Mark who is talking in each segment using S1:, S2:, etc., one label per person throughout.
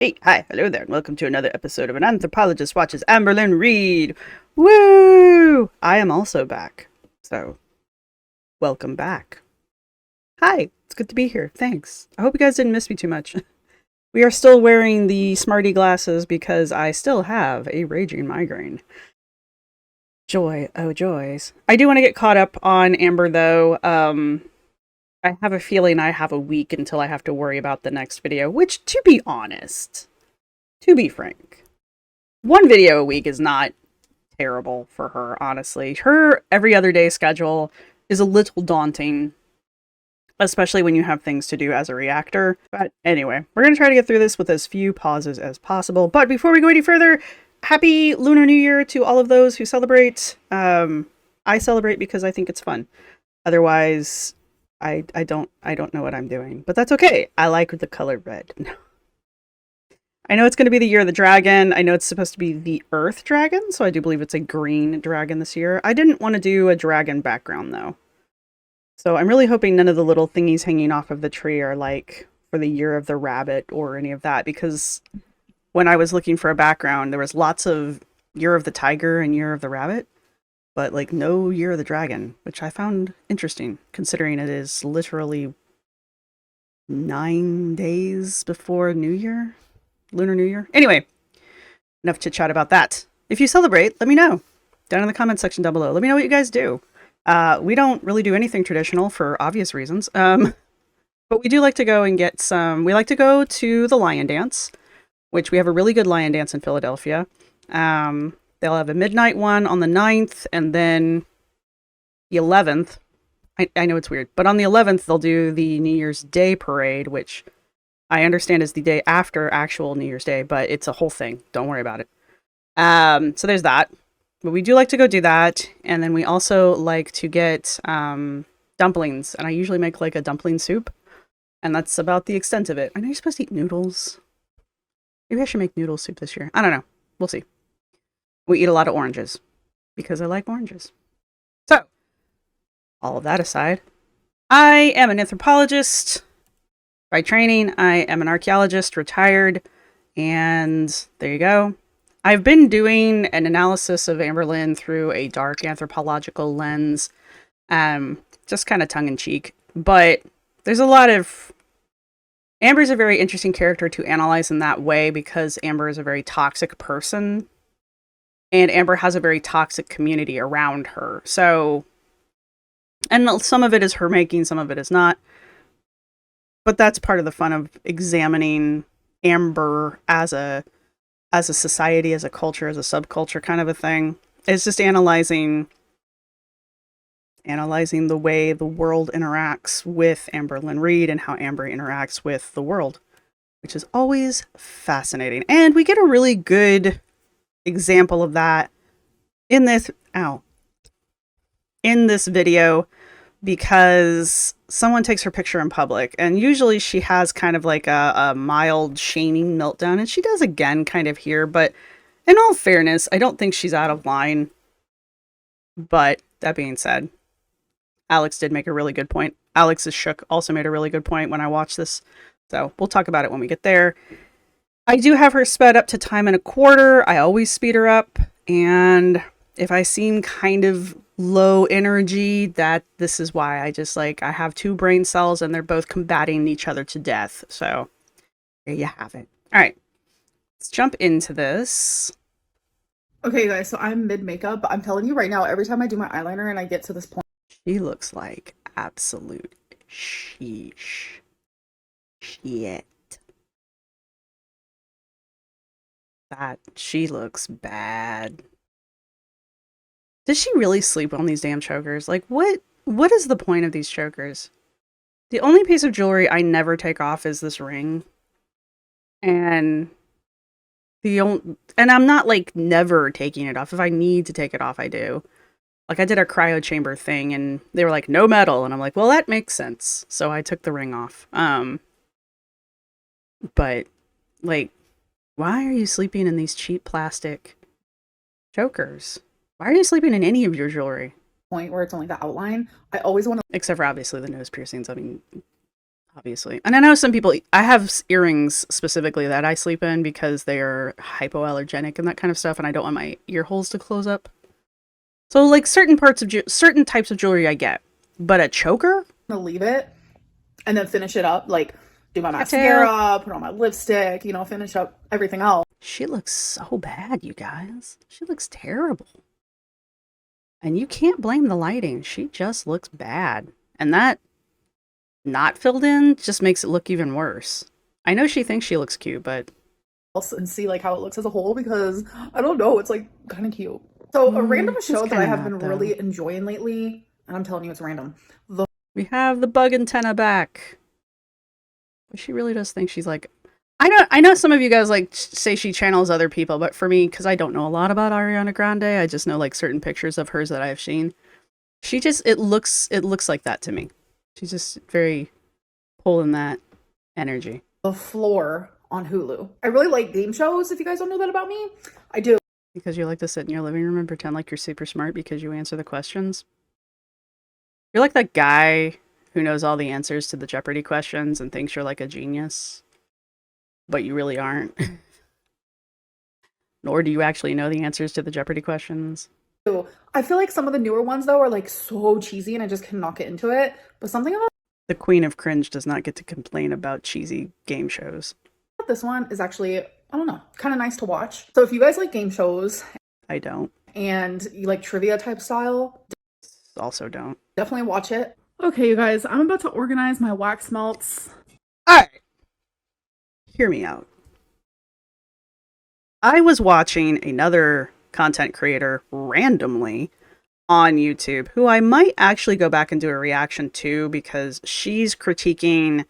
S1: Hey, hi, hello there, and welcome to another episode of An Anthropologist Watches Amberlynn Read. Woo! I am also back, so welcome back. Hi, it's good to be here. Thanks. I hope you guys didn't miss me too much. We are still wearing the smarty glasses because I still have a raging migraine. Joy, oh joys. I do want to get caught up on Amber though. I have a feeling I have a week until I have to worry about the next video, which, to be honest, to be frank, one video a week is not terrible for her, honestly. Her every other day schedule is a little daunting, especially when you have things to do as a reactor. But anyway, we're going to try to get through this with as few pauses as possible. But before we go any further, happy Lunar New Year to all of those who celebrate. I celebrate because I think it's fun. Otherwise, I don't know what I'm doing. But that's okay. I like the color red. I know it's going to be the year of the dragon. I know it's supposed to be the Earth dragon, so I do believe it's a green dragon this year. I didn't want to do a dragon background, though. So I'm really hoping none of the little thingies hanging off of the tree are like for the year of the rabbit or any of that, because when I was looking for a background, there was lots of year of the tiger and year of the rabbit, but like no year of the dragon, which I found interesting, considering it is literally 9 days before New Year. Lunar New Year. Anyway, enough chit chat about that. If you celebrate, let me know down in the comment section down below. Let me know what you guys do. We don't really do anything traditional for obvious reasons. But we do like to go and get some. We like to go to the lion dance, which we have a really good lion dance in Philadelphia. They'll have a midnight one on the 9th, and then the 11th. I know it's weird, but on the 11th, they'll do the New Year's Day parade, which I understand is the day after actual New Year's Day, but it's a whole thing. Don't worry about it. So there's that. But we do like to go do that. And then we also like to get dumplings. And I usually make like a dumpling soup. And that's about the extent of it. I know you're supposed to eat noodles. Maybe I should make noodle soup this year. I don't know. We'll see. We eat a lot of oranges because I like oranges. So, all of that aside, I am an anthropologist. By training, I am an archaeologist, retired, and there you go. I've been doing an analysis of Amberlynn through a dark anthropological lens, just kind of tongue-in-cheek, but there's a lot of... Amber's a very interesting character to analyze in that way because Amber is a very toxic person, and Amber has a very toxic community around her, so... And some of it is her making, some of it is not. But that's part of the fun of examining Amber as a society, as a culture, as a subculture kind of a thing. It's just analyzing the way the world interacts with Amberlynn Read and how Amber interacts with the world, which is always fascinating. And we get a really good example of that in this video, because someone takes her picture in public, and usually she has kind of like a mild shaming meltdown, and she does again kind of here, but in all fairness, I don't think she's out of line. But that being said, Alex did make a really good point. Alex's Shook also made a really good point when I watched this, so we'll talk about it when we get there. I do have her sped up to time and a quarter. I always speed her up, and if I seem kind of low energy, that this is why. I have two brain cells and they're both combating each other to death. So there you have it. All right, let's jump into this.
S2: Okay, guys, so I'm mid-makeup. I'm telling you right now, every time I do my eyeliner and I get to this point...
S1: She looks like absolute sheesh. Shit. She looks bad. Does she really sleep on these damn chokers? Like, what is the point of these chokers? The only piece of jewelry I never take off is this ring. And I'm not like never taking it off. If I need to take it off, I do. Like, I did a cryo chamber thing and they were like, no metal. And I'm like, well, that makes sense. So I took the ring off. But like, why are you sleeping in these cheap plastic chokers? Why are you sleeping in any of your jewelry?
S2: Point where it's only the outline, I always want to...
S1: Except for obviously the nose piercings. I mean, obviously. And I know some people, I have earrings specifically that I sleep in because they are hypoallergenic and that kind of stuff, and I don't want my ear holes to close up. So, like, certain parts of certain types of jewelry I get, but a choker?
S2: I'm gonna leave it and then finish it up, like do my
S1: Cattail.
S2: mascara, put on my lipstick, you know, finish up everything else.
S1: She looks so bad, you guys. She looks terrible. And you can't blame the lighting. She just looks bad. And that not filled in just makes it look even worse. I know she thinks she looks cute, but
S2: And see like how it looks as a whole, because I don't know, it's like kind of cute. So a random
S1: it's
S2: show that I
S1: kinda
S2: have
S1: not,
S2: been
S1: though.
S2: really enjoying lately, and I'm telling you it's random.
S1: We have the bug antenna back. But she really does think she's like, I know some of you guys like say she channels other people, but for me, because I don't know a lot about Ariana Grande, I just know like certain pictures of hers that I have seen. She just it looks like that to me. She's just very pulling that energy.
S2: The Floor on Hulu. I really like game shows, if you guys don't know that about me. I do.
S1: Because you like to sit in your living room and pretend like you're super smart because you answer the questions. You're like that guy who knows all the answers to the Jeopardy questions and thinks you're like a genius, but you really aren't. Nor do you actually know the answers to the Jeopardy questions.
S2: I feel like some of the newer ones though are like so cheesy and I just cannot get into it. But something about
S1: The queen of cringe does not get to complain about cheesy game shows.
S2: this one is actually, I don't know, kind of nice to watch. So if you guys like game shows
S1: I don't.
S2: and you like trivia type style,
S1: Also don't.
S2: definitely watch it. Okay, you guys, I'm about to organize my wax melts.
S1: Alright. Hear me out. I was watching another content creator randomly on YouTube who I might actually go back and do a reaction to because she's critiquing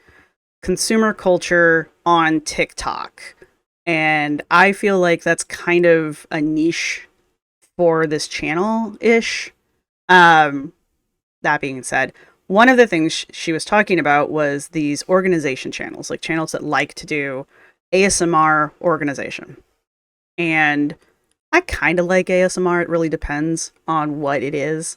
S1: consumer culture on TikTok. And I feel like that's kind of a niche for this channel-ish. That being said, one of the things she was talking about was these organization channels, like channels that like to do ASMR organization. And I kind of like ASMR. It really depends on what it is.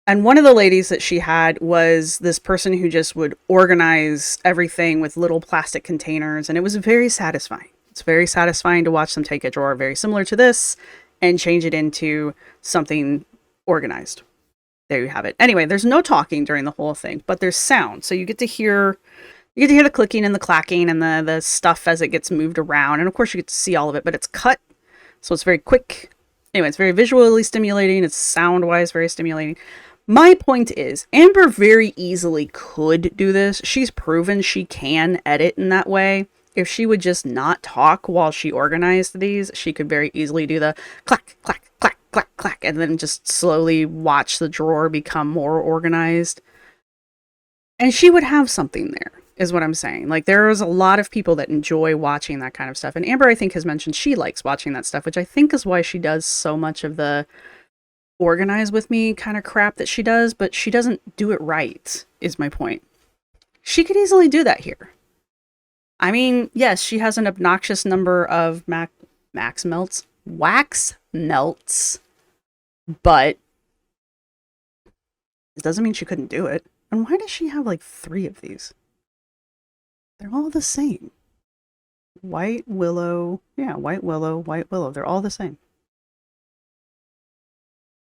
S1: And one of the ladies that she had was this person who just would organize everything with little plastic containers. And it was very satisfying. It's very satisfying to watch them take a drawer very similar to this and change it into something organized. There you have it. Anyway, there's no talking during the whole thing, but there's sound. So you get to hear the clicking and the clacking and the stuff as it gets moved around. And of course you get to see all of it, but it's cut. So it's very quick. Anyway, it's very visually stimulating. It's sound-wise very stimulating. My point is, Amber very easily could do this. She's proven she can edit in that way. If she would just not talk while she organized these, she could very easily do the clack, clack, clack, clack, clack, and then just slowly watch the drawer become more organized. And she would have something there, is what I'm saying. Like, there's a lot of people that enjoy watching that kind of stuff. And Amber, I think, has mentioned she likes watching that stuff, which I think is why she does so much of the organize with me kind of crap that she does, but she doesn't do it right, is my point. She could easily do that here. I mean, yes, she has an obnoxious number of wax melts, but it doesn't mean she couldn't do it. And why does she have like 3 of these? They're all the same. White willow. Yeah, white willow. They're all the same.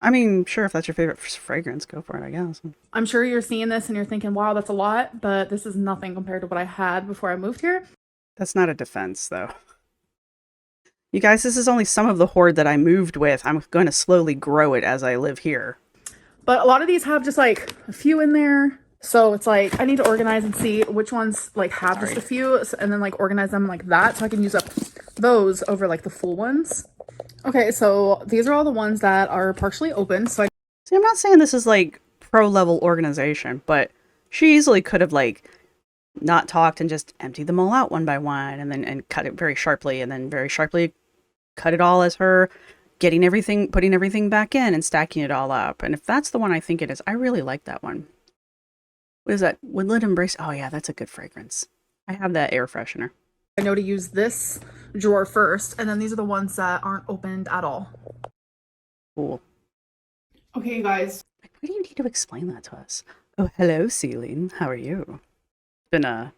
S1: I mean, sure, if that's your favorite fragrance, go for it, I guess.
S2: I'm sure you're seeing this and you're thinking, wow, that's a lot, but this is nothing compared to what I had before I moved here.
S1: That's not a defense, though. You guys, this is only some of the hoard that I moved with. I'm going to slowly grow it as I live here.
S2: But a lot of these have just like a few in there. So it's like, I need to organize and see which ones like have just a few and then like organize them like that. So I can use up those over like the full ones. Okay, so these are all the ones that are partially open. So
S1: See, I'm not saying this is like pro level organization, but she easily could have like not talked and just emptied them all out one by one and cut it very sharply and then very sharply cut it all as her putting everything back in and stacking it all up. And if that's the one I think it is, I really like that one. What is that? Woodland Embrace? Oh yeah, that's a good fragrance. I have that air freshener.
S2: I know to use this drawer first, and then these are the ones that aren't opened at all.
S1: Cool.
S2: Okay, you guys.
S1: Why do you need to explain that to us? Oh, hello, Celine. How are you? Been a.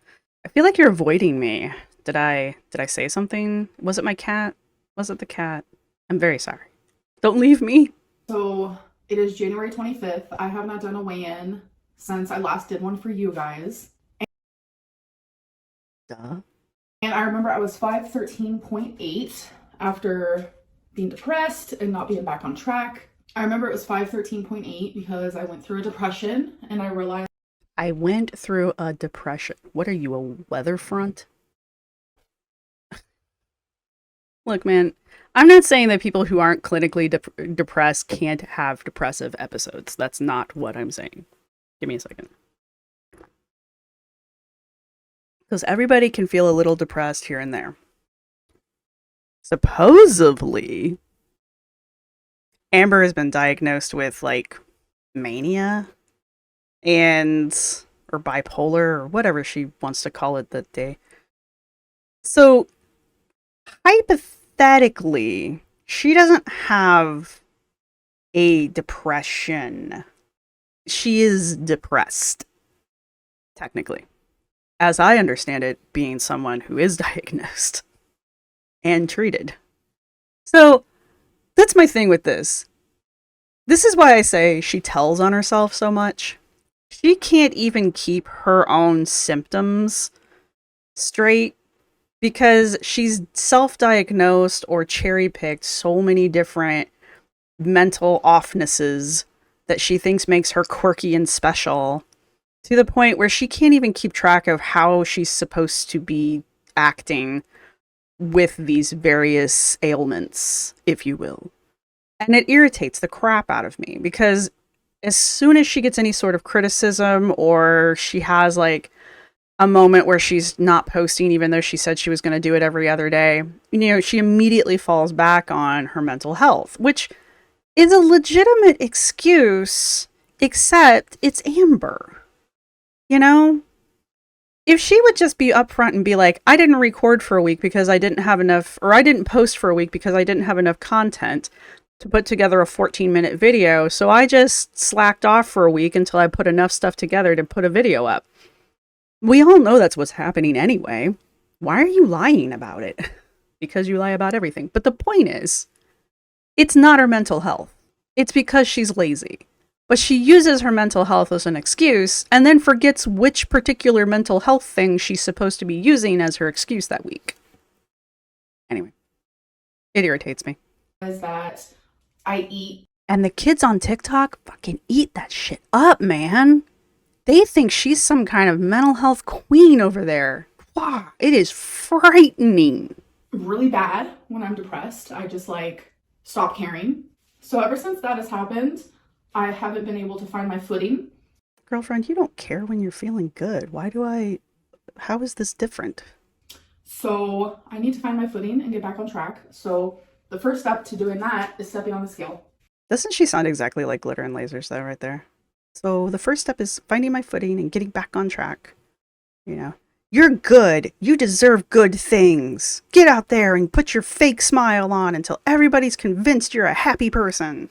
S1: I feel like you're avoiding me. Did I say something? Was it my cat? Was it the cat? I'm very sorry. Don't leave me.
S2: So it is January 25th. I have not done a weigh-in since I last did one for you guys.
S1: Duh.
S2: And I remember I was 513.8 after being depressed and not being back on track. I remember it was 513.8 because I went through a depression and I realized
S1: I went through a depression. What are you, a weather front? Look, man, I'm not saying that people who aren't clinically depressed can't have depressive episodes. That's not what I'm saying. Give me a second. Because everybody can feel a little depressed here and there. Supposedly, Amber has been diagnosed with, like, mania and or bipolar or whatever she wants to call it that day. So, hypothetically, she doesn't have a depression. She is depressed, technically. As I understand it, being someone who is diagnosed and treated. So, that's my thing with this. This is why I say she tells on herself so much. She can't even keep her own symptoms straight because she's self-diagnosed or cherry-picked so many different mental offnesses that she thinks makes her quirky and special, to the point where she can't even keep track of how she's supposed to be acting with these various ailments, if you will. And it irritates the crap out of me because as soon as she gets any sort of criticism or she has like a moment where she's not posting even though she said she was going to do it every other day, you know, she immediately falls back on her mental health, which is a legitimate excuse, except it's Amber. You know? If she would just be upfront and be like, I didn't record for a week because I didn't have enough, or I didn't post for a week because I didn't have enough content to put together a 14-minute video, so I just slacked off for a week until I put enough stuff together to put a video up. We all know that's what's happening anyway. Why are you lying about it? Because you lie about everything. But the point is, it's not her mental health. It's because she's lazy. But she uses her mental health as an excuse and then forgets which particular mental health thing she's supposed to be using as her excuse that week. Anyway, it irritates me.
S2: is that I eat.
S1: And the kids on TikTok fucking eat that shit up, man. They think she's some kind of mental health queen over there. Wow, it is frightening.
S2: Really bad when I'm depressed. I just like stop caring. So ever since that has happened, I haven't been able to find my footing.
S1: Girlfriend, you don't care when you're feeling good. How is this different?
S2: So I need to find my footing and get back on track. So the first step to doing that is stepping on the scale.
S1: Doesn't she sound exactly like Glitter and Lasers though, right there? So the first step is finding my footing and getting back on track. You know, you're good. You deserve good things. Get out there and put your fake smile on until everybody's convinced you're a happy person.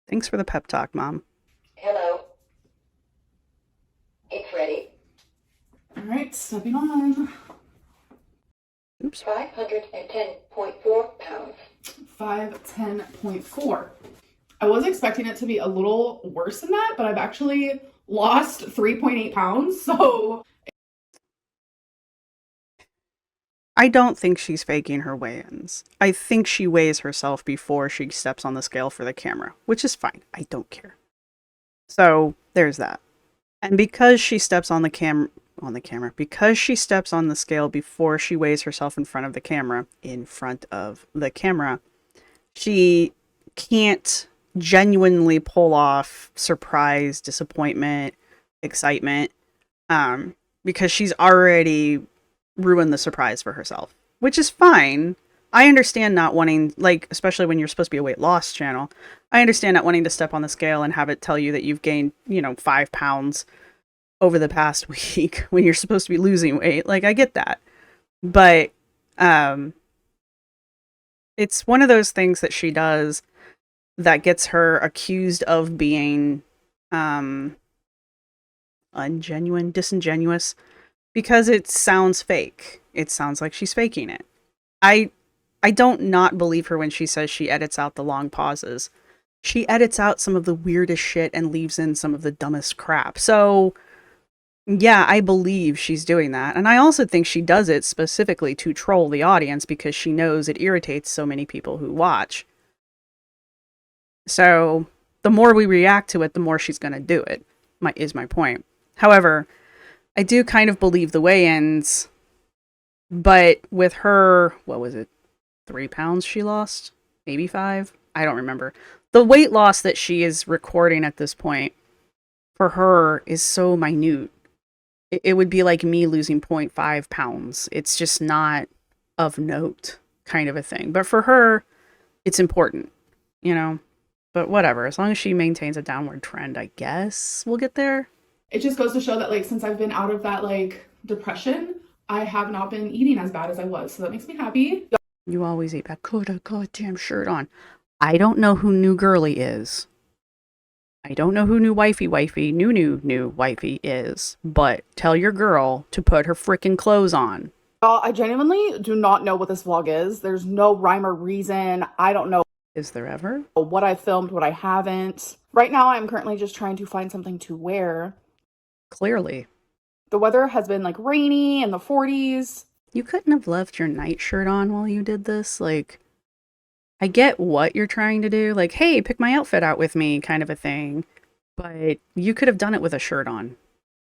S1: Thanks for the pep talk, Mom.
S3: Hello. It's ready.
S2: All right, stepping on.
S1: Oops.
S3: 510.4 pounds.
S2: 510.4. I was expecting it to be a little worse than that, but I've actually lost 3.8 pounds, so...
S1: I don't think she's faking her weigh-ins. I think she weighs herself before she steps on the scale for the camera, which is fine. I don't care. So, there's that. And because she steps on the camera, because she steps on the scale before she weighs herself in front of the camera, she can't genuinely pull off surprise, disappointment, excitement, because she's already ruined the surprise for herself, which is fine. I understand not wanting, like, especially when you're supposed to be a weight loss channel, I understand not wanting to step on the scale and have it tell you that you've gained, 5 pounds over the past week when you're supposed to be losing weight. Like, I get that. But it's one of those things that she does that gets her accused of being ungenuine, disingenuous, because it sounds fake. It sounds like she's faking it. I don't not believe her when she says she edits out the long pauses. She edits out some of the weirdest shit and leaves in some of the dumbest crap. So, yeah, I believe she's doing that. And I also think she does it specifically to troll the audience because she knows it irritates so many people who watch. So, the more we react to it, the more she's going to do it, is my point. However, I do kind of believe the weigh-ins, but with her, what was it, 3 pounds she lost? Maybe 5? I don't remember. The weight loss that she is recording at this point, for her, is so minute. It would be like me losing 0.5 pounds. It's just not of note kind of a thing. But for her, it's important, you know? But whatever, as long as she maintains a downward trend, I guess we'll get there.
S2: It just goes to show that, like, since I've been out of that, like, depression, I have not been eating as bad as I was. So that makes me happy.
S1: You always eat back. Put a goddamn shirt on. I don't know who New Girly is. I don't know who new wifey is. But tell your girl to put her freaking clothes on.
S2: I genuinely do not know what this vlog is. There's no rhyme or reason. I don't know.
S1: Is there ever?
S2: What I filmed, what I haven't. Right now, I'm currently just trying to find something to wear.
S1: Clearly.
S2: The weather has been, like, rainy in the 40s.
S1: You couldn't have left your nightshirt on while you did this? Like, I get what you're trying to do. Like, hey, pick my outfit out with me kind of a thing. But you could have done it with a shirt on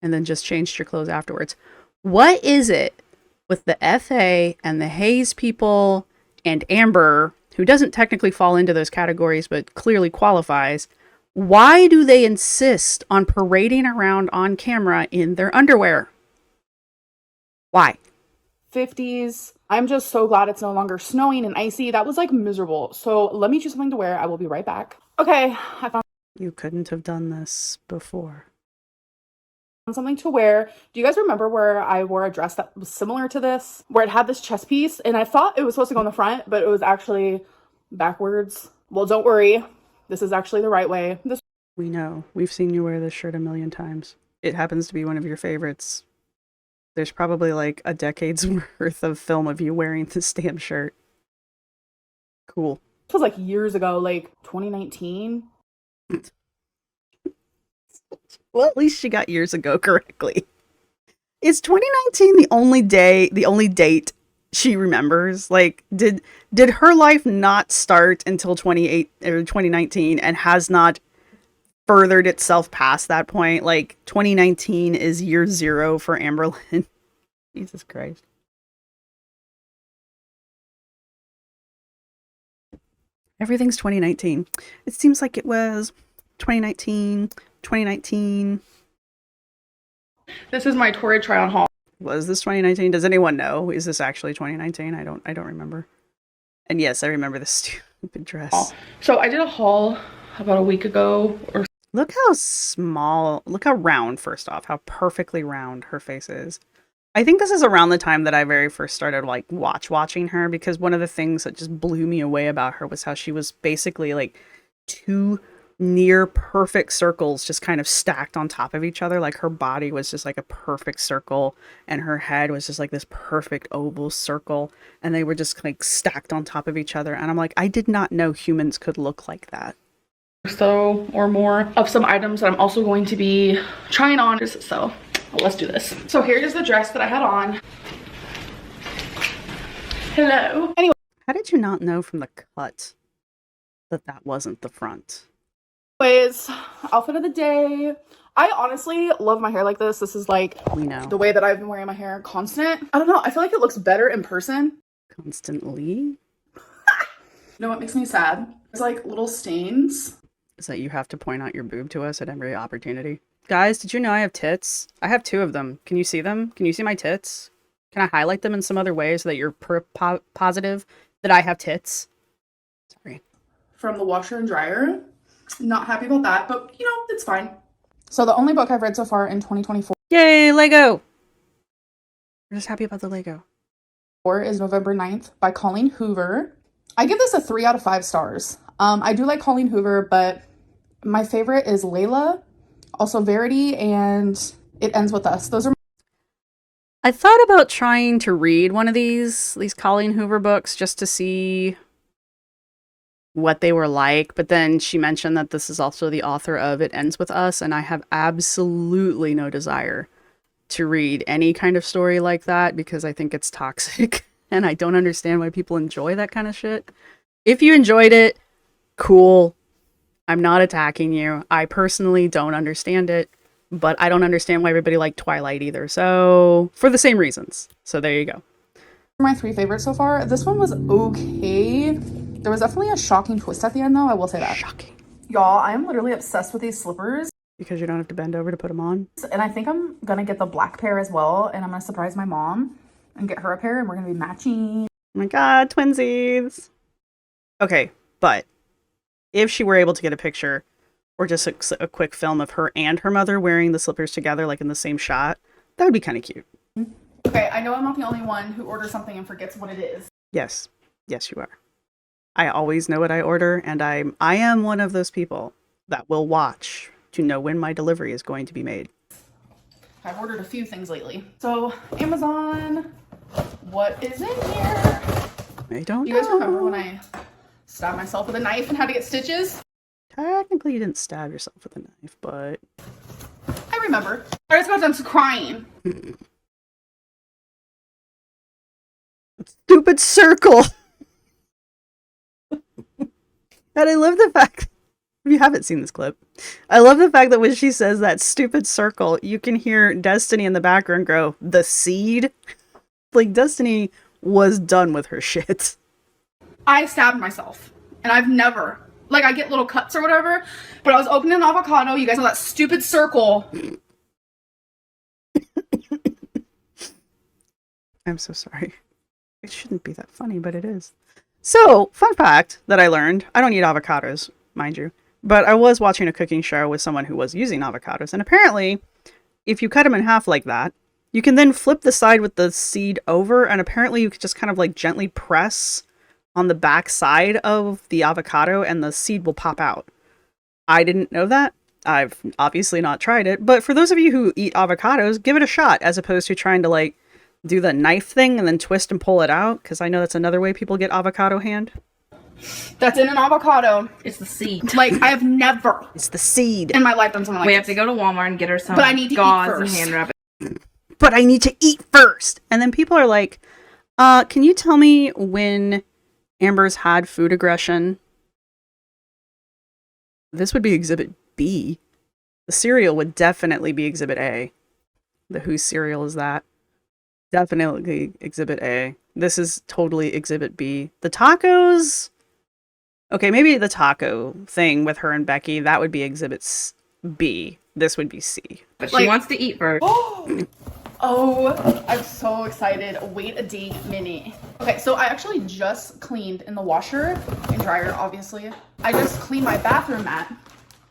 S1: and then just changed your clothes afterwards. What is it with the FA and the Hayes people and Amber, who doesn't technically fall into those categories but clearly qualifies? Why do they insist on parading around on camera in their underwear? Why?
S2: 50s. I'm just so glad it's no longer snowing and icy. That was, like, miserable. So let me choose something to wear. I will be right back. Okay, I found
S1: You couldn't have done this before.
S2: something to wear. Do you guys remember where I wore a dress that was similar to this? Where it had this chest piece, and I thought it was supposed to go in the front, but it was actually backwards. Well, don't worry. This is actually the right way.
S1: We know. We've seen you wear this shirt a million times. It happens to be one of your favorites. There's probably like a decade's worth of film of you wearing this damn shirt. Cool.
S2: This was, like, years ago, like 2019.
S1: Well, at least she got years ago correctly. Is 2019 the only date she remembers? Like, did her life not start until 2019 and has not furthered itself past that point? Like, 2019 is year 0 for Amberlynn. Jesus Christ. Everything's 2019. It seems like it was 2019.
S2: This is my Torrid try-on haul.
S1: Was this 2019? Does anyone know? Is this actually 2019? I don't remember. And yes, I remember this stupid dress.
S2: So I did a haul about a week ago or
S1: Look how small, look how round, first off, how perfectly round her face is. I think this is around the time that I very first started, like, watching her, because one of the things that just blew me away about her was how she was basically, like, 2 near perfect circles just kind of stacked on top of each other. Like, her body was just like a perfect circle and her head was just like this perfect oval circle, and they were just like stacked on top of each other. And I'm like, I did not know humans could look like that.
S2: so or more of some items that I'm also going to be trying on. So let's do this. So here is the dress that I had on. Hello. Anyway,
S1: How did you not know from the cut that wasn't the front?
S2: anyways, outfit of the day. I honestly love my hair like this. This is like
S1: We know.
S2: the way that I've been wearing my hair constant. I don't know. I feel like it looks better in person.
S1: Constantly?
S2: You know what makes me sad? It's like little stains.
S1: Is that you have to point out your boob to us at every opportunity. Guys, did you know I have tits? I have 2 of them. Can you see them? Can you see my tits? Can I highlight them in some other way so that you're positive that I have tits? Sorry.
S2: From the washer and dryer. Not happy about that, but you know, it's fine. So the only book I've read so far in 2024
S1: Yay, Lego! We're just happy about the Lego.
S2: is November 9th by Colleen Hoover. I give this a 3 out of 5 stars. I do like Colleen Hoover, but my favorite is Layla, also Verity, and It Ends With Us. Those are
S1: I thought about trying to read one of these Colleen Hoover books just to see what they were like, but then she mentioned that this is also the author of It Ends With Us, and I have absolutely no desire to read any kind of story like that because I think it's toxic and I don't understand why people enjoy that kind of shit. If you enjoyed it, cool. I'm not attacking you. I personally don't understand it, but I don't understand why everybody liked Twilight either. So, for the same reasons. So there you go.
S2: my 3 favorites so far. This one was okay. There was definitely a shocking twist at the end, though. I will say that.
S1: Shocking.
S2: Y'all, I am literally obsessed with these slippers.
S1: Because you don't have to bend over to put them on.
S2: And I think I'm going to get the black pair as well. And I'm going to surprise my mom and get her a pair. And we're going to be matching.
S1: Oh my god, twinsies. Okay, but if she were able to get a picture or just a quick film of her and her mother wearing the slippers together, like in the same shot, that would be kind of cute.
S2: Okay, I know I'm not the only one who orders something and forgets what it is.
S1: Yes. Yes, you are. I always know what I order, and I am one of those people that will watch to know when my delivery is going to be made.
S2: I've ordered a few things lately. So, Amazon, what is in here?
S1: I don't
S2: You guys
S1: know.
S2: remember when I stabbed myself with a knife and had to get stitches?
S1: Technically, you didn't stab yourself with a knife, but...
S2: I remember. I just got done crying.
S1: Stupid circle! And I love the fact... If you haven't seen this clip, I love the fact that when she says that stupid circle, you can hear Destiny in the background go, the seed? Like, Destiny was done with her shit.
S2: I stabbed myself. And I've never... Like, I get little cuts or whatever, but I was opening an avocado. You guys know that stupid circle.
S1: I'm so sorry. It shouldn't be that funny, but it is. So, fun fact that I learned. I don't eat avocados, mind you. But I was watching a cooking show with someone who was using avocados. And apparently, if you cut them in half like that, you can then flip the side with the seed over. And apparently you could just kind of like gently press on the back side of the avocado and the seed will pop out. I didn't know that. I've obviously not tried it. But for those of you who eat avocados, give it a shot as opposed to trying to like do the knife thing and then twist and pull it out. Because I know that's another way people get avocado hand.
S2: That's in an avocado.
S4: It's the seed.
S2: Like, I have never
S1: It's the seed.
S2: in my life done something like
S4: We
S2: this.
S4: have to go to Walmart and get her some
S2: But I need to eat
S4: gauze and
S2: first.
S4: hand wrap it.
S1: But I need to eat first. And then people are like, can you tell me when Amber's had food aggression? This would be exhibit B. The cereal would definitely be exhibit A. The whose cereal is that? Definitely exhibit A. This is totally exhibit B. The tacos... Okay, maybe the taco thing with her and Becky, that would be exhibit B. This would be C.
S4: But she
S2: Like-
S4: wants to eat first.
S2: Oh, I'm so excited. Wait a dang minute. Okay, so I actually just cleaned in the washer and dryer, obviously. I just cleaned my bathroom mat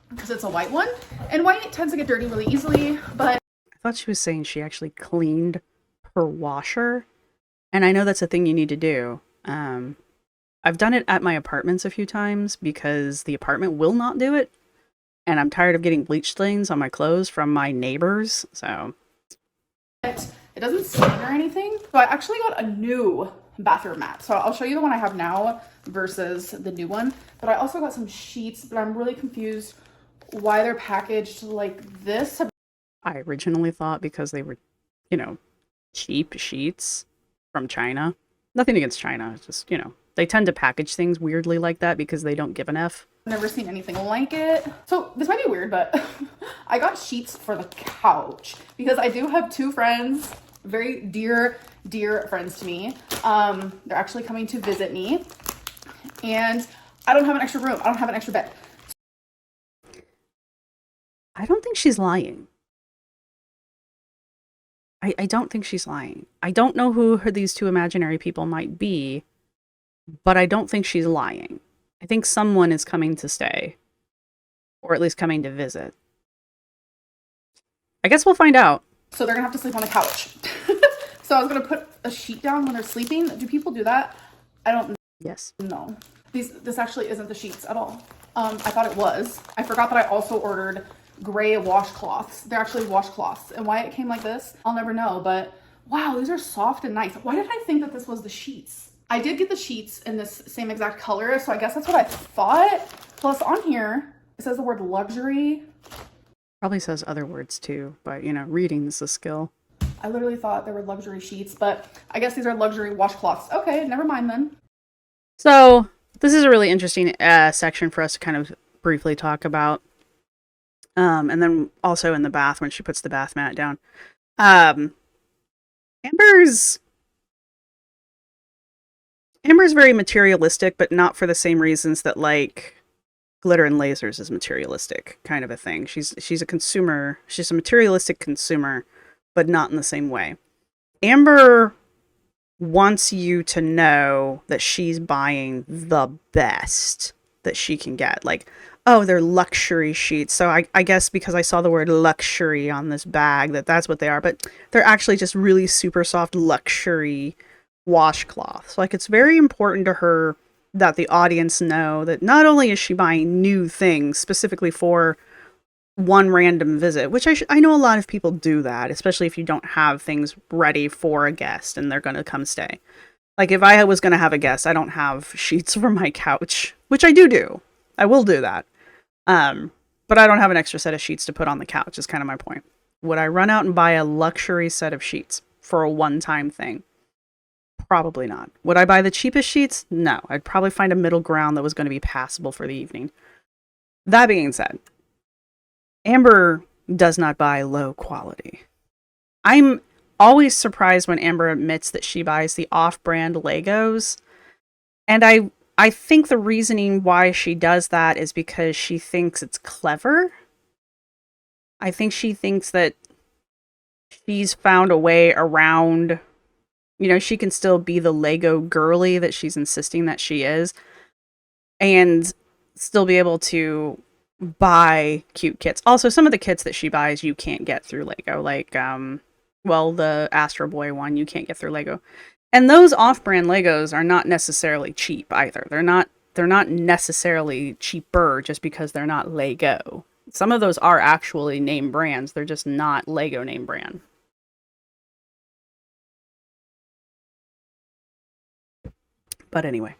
S2: because it's a white one. And white tends to get dirty really easily, but
S1: I thought she was saying she actually cleaned her washer. And I know that's a thing you need to do. I've done it at my apartments a few times because the apartment will not do it. And I'm tired of getting bleach stains on my clothes from my neighbors. So
S2: it doesn't stain or anything. So I actually got a new bathroom mat. So I'll show you the one I have now versus the new one. But I also got some sheets, but I'm really confused why they're packaged like this.
S1: I originally thought because they were, cheap sheets from China. Nothing against China. It's just, they tend to package things weirdly like that because they don't give an F.
S2: Never seen anything like it. So this might be weird, but I got sheets for the couch because I do have 2 friends, very dear friends to me. They're actually coming to visit me and I don't have an extra room. I don't have an extra bed.
S1: I don't think she's lying. I don't think she's lying. I don't know who these 2 imaginary people might be, but I don't think she's lying. I think someone is coming to stay, or at least coming to visit. I guess we'll find out.
S2: So they're gonna have to sleep on the couch. So I was gonna put a sheet down when they're sleeping. Do people do that? I don't
S1: Yes.
S2: know. This actually isn't the sheets at all. I thought it was. I forgot that I also ordered gray washcloths. They're actually washcloths. And why it came like this, I'll never know. But wow, these are soft and nice. Why did I think that this was the sheets? I did get the sheets in this same exact color, so I guess that's what I thought. Plus on here, it says the word luxury.
S1: Probably says other words too, but you know, reading's a skill.
S2: I literally thought they were luxury sheets, but I guess these are luxury washcloths. Okay, never mind then.
S1: So this is a really interesting section for us to kind of briefly talk about. And then also in the bath when she puts the bath mat down. Amber's very materialistic, but not for the same reasons that like glitter and lasers is materialistic kind of a thing. She's a consumer. She's a materialistic consumer, but not in the same way. Amber wants you to know that she's buying the best that she can get. Like, oh, they're luxury sheets. So I guess because I saw the word luxury on this bag, that's what they are. But they're actually just really super soft luxury washcloths. Like, it's very important to her that the audience know that not only is she buying new things specifically for one random visit, which I know a lot of people do that, especially if you don't have things ready for a guest and they're going to come stay. Like if I was going to have a guest, I don't have sheets for my couch, which I do. I will do that. But I don't have an extra set of sheets to put on the couch is kind of my point. Would I run out and buy a luxury set of sheets for a one-time thing? Probably not. Would I buy the cheapest sheets? No. I'd probably find a middle ground that was going to be passable for the evening. That being said, Amber does not buy low quality. I'm always surprised when Amber admits that she buys the off-brand Legos. And I think the reasoning why she does that is because she thinks it's clever. I think she thinks that she's found a way around, you know, she can still be the Lego girly that she's insisting that she is, and still be able to buy cute kits. Also, some of the kits that she buys you can't get through Lego, like the Astro Boy one you can't get through Lego. And those off-brand Legos are not necessarily cheap either. They're not necessarily cheaper just because they're not Lego. Some of those are actually name brands. They're just not Lego name brand. But anyway.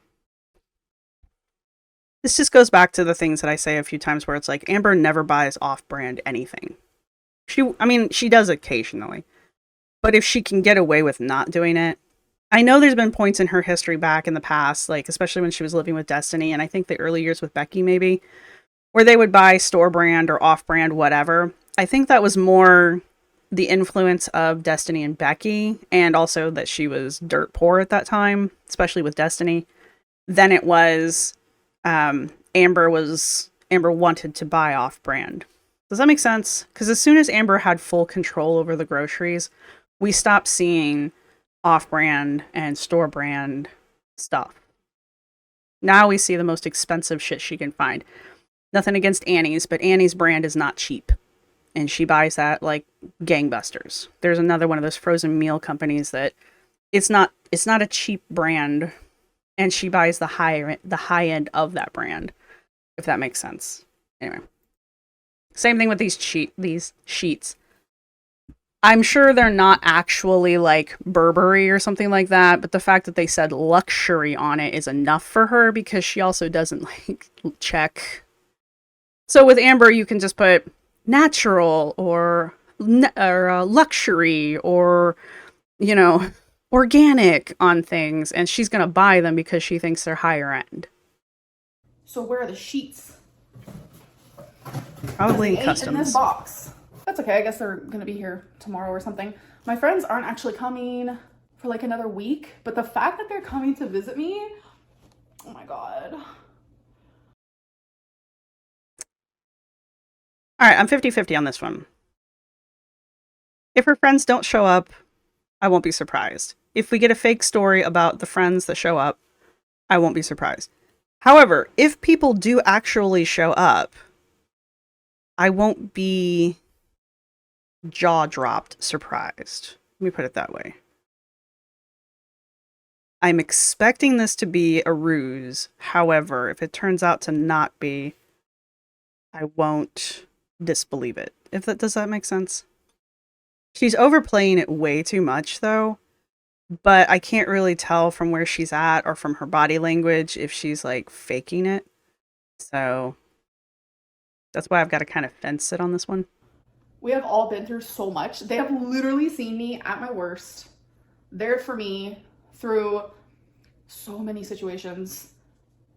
S1: This just goes back to the things that I say a few times where it's like Amber never buys off-brand anything. She does occasionally. But if she can get away with not doing it, I know there's been points in her history back in the past, like especially when she was living with Destiny, and I think the early years with Becky maybe, where they would buy store brand or off-brand whatever. I think that was more the influence of Destiny and Becky, and also that she was dirt poor at that time, especially with Destiny, than it was Amber wanted to buy off-brand. Does that make sense? Because as soon as Amber had full control over the groceries, we stopped seeing off-brand and store brand stuff. Now we see the most expensive shit she can find. Nothing against Annie's, but Annie's brand is not cheap. And she buys that like gangbusters. There's another one of those frozen meal companies that it's not a cheap brand, and she buys the high end of that brand, if that makes sense. Anyway. Same thing with these sheets. I'm sure they're not actually like Burberry or something like that, but the fact that they said luxury on it is enough for her because she also doesn't like check. So with Amber, you can just put natural or luxury or, you know, organic on things, and she's going to buy them because she thinks they're higher end.
S2: So where are the sheets?
S1: Probably in
S2: in
S1: customs.
S2: this box. That's okay. I guess they're going to be here tomorrow or something. My friends aren't actually coming for like another week, but the fact that they're coming to visit me, oh my God.
S1: All right, I'm 50-50 on this one. If her friends don't show up, I won't be surprised. If we get a fake story about the friends that show up, I won't be surprised. However, if people do actually show up, I won't be jaw-dropped surprised. Let me put it that way. I'm expecting this to be a ruse. However, if it turns out to not be, I won't disbelieve it. If that does that make sense? She's overplaying it way too much though, but I can't really tell from where she's at or from her body language if she's like faking it. So that's why I've got to kind of fence it on this one.
S2: We have all been through so much. They have literally seen me at my worst, there for me through so many situations.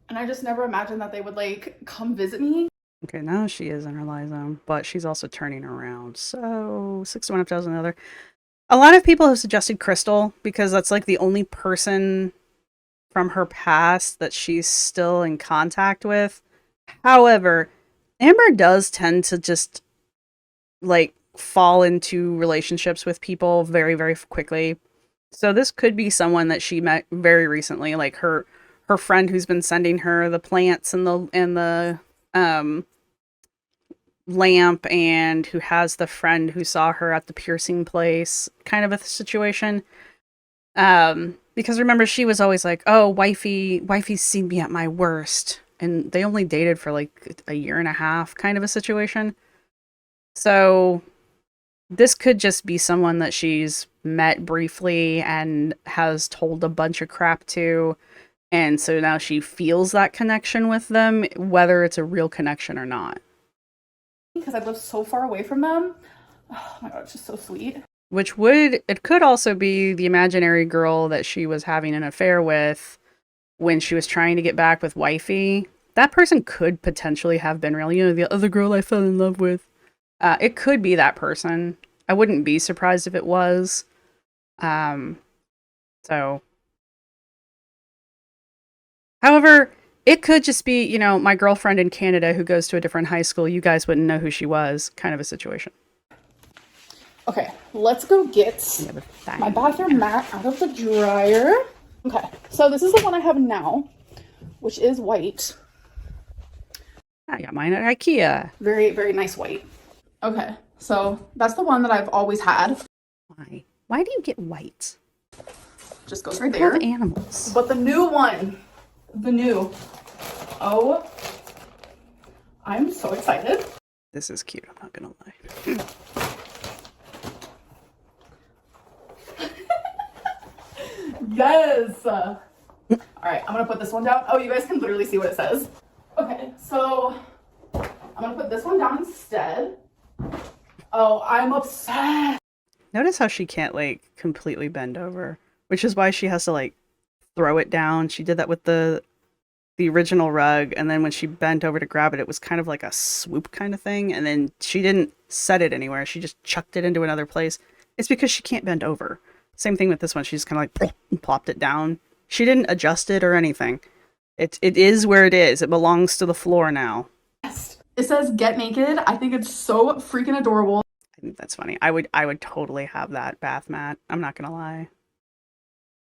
S2: And I just never imagined that they would like come visit me.
S1: Okay, now she is in her lie zone, but she's also turning around. So 61 up dozen another. A lot of people have suggested Crystal because that's like the only person from her past that she's still in contact with. However, Amber does tend to just like fall into relationships with people very, very quickly. So this could be someone that she met very recently, like her friend who's been sending her the plants and the lamp, and who has the friend who saw her at the piercing place, kind of a situation. Because remember, she was always like, "Oh, wifey's seen me at my worst," and they only dated for like a year and a half, kind of a situation. So this could just be someone that she's met briefly and has told a bunch of crap to, and so now she feels that connection with them, whether it's a real connection or not.
S2: Because I live so far away from them. Oh my god, it's just so sweet.
S1: It could also be the imaginary girl that she was having an affair with when she was trying to get back with wifey. That person could potentially have been real. You know, the other girl I fell in love with. It could be that person. I wouldn't be surprised if it was. So. However, it could just be, you know, my girlfriend in Canada who goes to a different high school. You guys wouldn't know who she was, kind of a situation.
S2: Okay, let's go get my bathroom mat out of the dryer. Okay, so this is the one I have now, which is white.
S1: I got mine at IKEA.
S2: Very, very nice white. Okay, so that's the one that I've always had.
S1: Why? Why do you get white?
S2: Just goes right
S1: I
S2: there.
S1: love animals.
S2: But the new one, oh, I'm so excited.
S1: This is cute, I'm not gonna lie.
S2: Yes. All right, I'm gonna put this one down. Oh, you guys can literally see what it says. Okay, so I'm gonna put this one down instead. Oh, I'm obsessed.
S1: Notice how she can't like completely bend over, which is why she has to like throw it down. She did that with the original rug, and then when she bent over to grab it, it was kind of like a swoop kind of thing, and then she didn't set it anywhere. She just chucked it into another place. It's because she can't bend over. Same thing with this one. She just kind of like plopped it down. She didn't adjust it or anything. It is where it is. It belongs to the floor now.
S2: It says "Get Naked." I think it's so freaking adorable.
S1: I think that's funny. I would totally have that bath mat. I'm not gonna lie.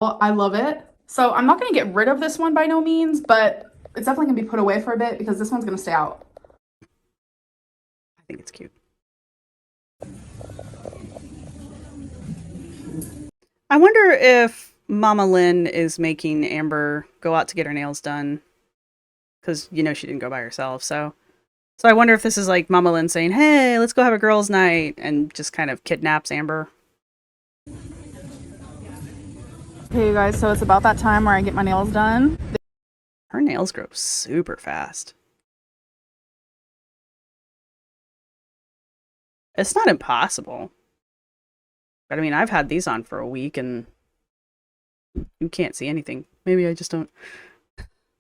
S2: Well, I love it. So I'm not gonna get rid of this one by no means, but it's definitely gonna be put away for a bit because this one's gonna stay out.
S1: I think it's cute. I wonder if Mama Lynn is making Amber go out to get her nails done. Because, you know, she didn't go by herself, so I wonder if this is like Mama Lynn saying, "Hey, let's go have a girls' night," and just kind of kidnaps Amber.
S2: Okay, you guys, so it's about that time where I get my nails done.
S1: Her nails grow super fast. It's not impossible. But I mean, I've had these on for a week and you can't see anything. Maybe I just don't...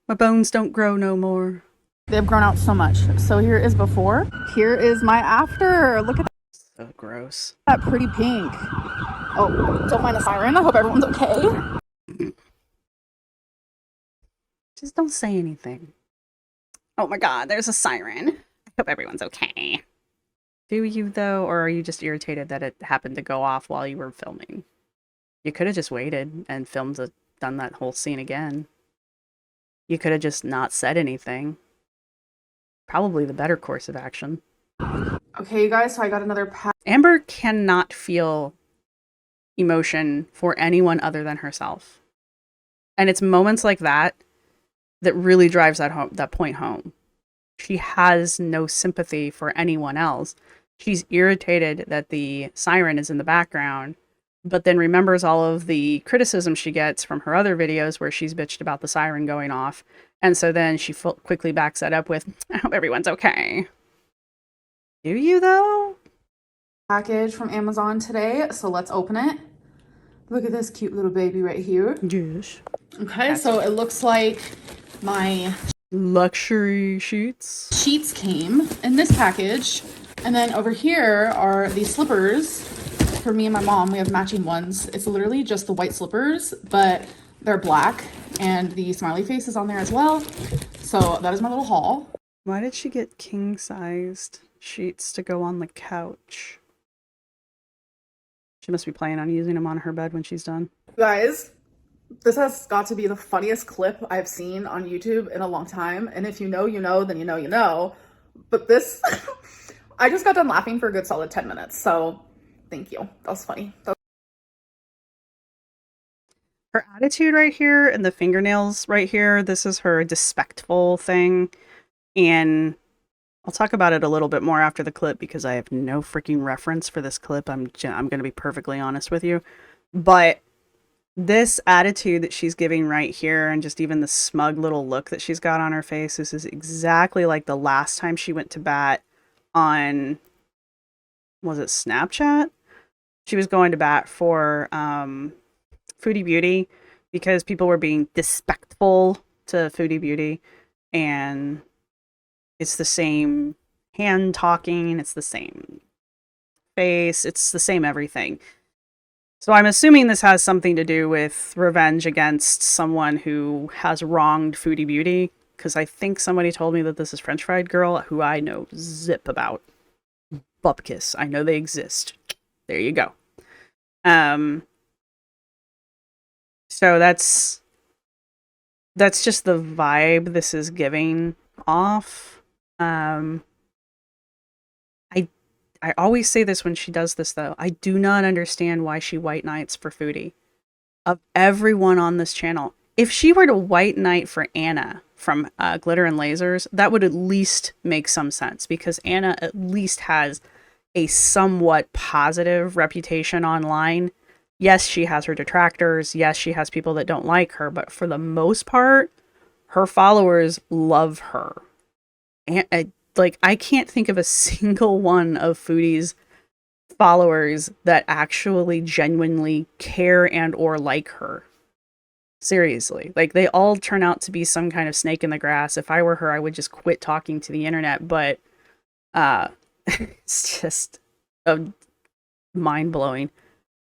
S1: My bones don't grow no more.
S2: They've grown out so much. So here is before. Here is my after. Look at
S1: So gross.
S2: that pretty pink. Oh, don't mind the siren. I hope everyone's okay.
S1: Just don't say anything. Oh my god, there's a siren. I hope everyone's okay. Do you, though, or are you just irritated that it happened to go off while you were filming? You could have just waited and done that whole scene again. You could have just not said anything. Probably the better course of action.
S2: Okay, you guys, so I got another pack.
S1: Amber cannot feel emotion for anyone other than herself. And it's moments like that that really drives that point home. She has no sympathy for anyone else. She's irritated that the siren is in the background, but then remembers all of the criticism she gets from her other videos where she's bitched about the siren going off. And so then she quickly backs that up with, I hope everyone's okay. Do you, though?
S2: Package from Amazon today, so let's open it. Look at this cute little baby right here.
S1: Yes.
S2: Okay, so it looks like my
S1: Luxury sheets.
S2: sheets came in this package. And then over here are these slippers for me and my mom. We have matching ones. It's literally just the white slippers, but they're black. And the smiley face is on there as well. So that is my little haul.
S1: Why did she get king-sized sheets to go on the couch? She must be planning on using them on her bed when she's done.
S2: Guys, this has got to be the funniest clip I've seen on YouTube in a long time. And if you know, you know, then you know, you know. But this, I just got done laughing for a good solid 10 minutes. So thank you. That was funny.
S1: Her attitude right here and the fingernails right here, this is her despectful thing. And I'll talk about it a little bit more after the clip because I have no freaking reference for this clip. I'm going to be perfectly honest with you. But this attitude that she's giving right here and just even the smug little look that she's got on her face, this is exactly like the last time she went to bat on, was it Snapchat? She was going to bat for Foodie Beauty because people were being disrespectful to Foodie Beauty, and it's the same hand talking, it's the same face, it's the same everything. So I'm assuming this has something to do with revenge against someone who has wronged Foodie Beauty, because I think somebody told me that this is French Fried Girl, who I know zip about. Bupkis. I know they exist. There you go. So that's just the vibe this is giving off. I always say this when she does this, though. I do not understand why she white knights for Foodie. Of everyone on this channel, if she were to white knight for Anna from Glitter and Lasers, that would at least make some sense, because Anna at least has a somewhat positive reputation online. Yes, she has her detractors. Yes, she has people that don't like her, but for the most part, her followers love her. And like, I can't think of a single one of Foodie's followers that actually genuinely care and or like her. Seriously. Like, they all turn out to be some kind of snake in the grass. If I were her, I would just quit talking to the internet, but it's just mind-blowing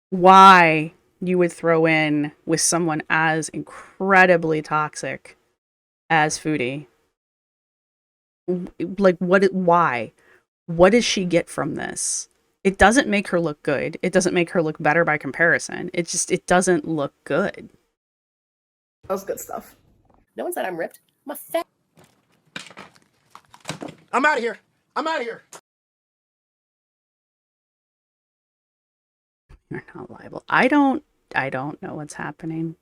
S1: why you would throw in with someone as incredibly toxic as Foodie. Like, why? What does she get from this? It doesn't make her look good. It doesn't make her look better by comparison. It doesn't look good.
S2: That was good stuff.
S5: No one said I'm ripped. I'm a fat.
S6: I'm out of here. I'm out of here.
S1: You're not liable. I don't know what's happening.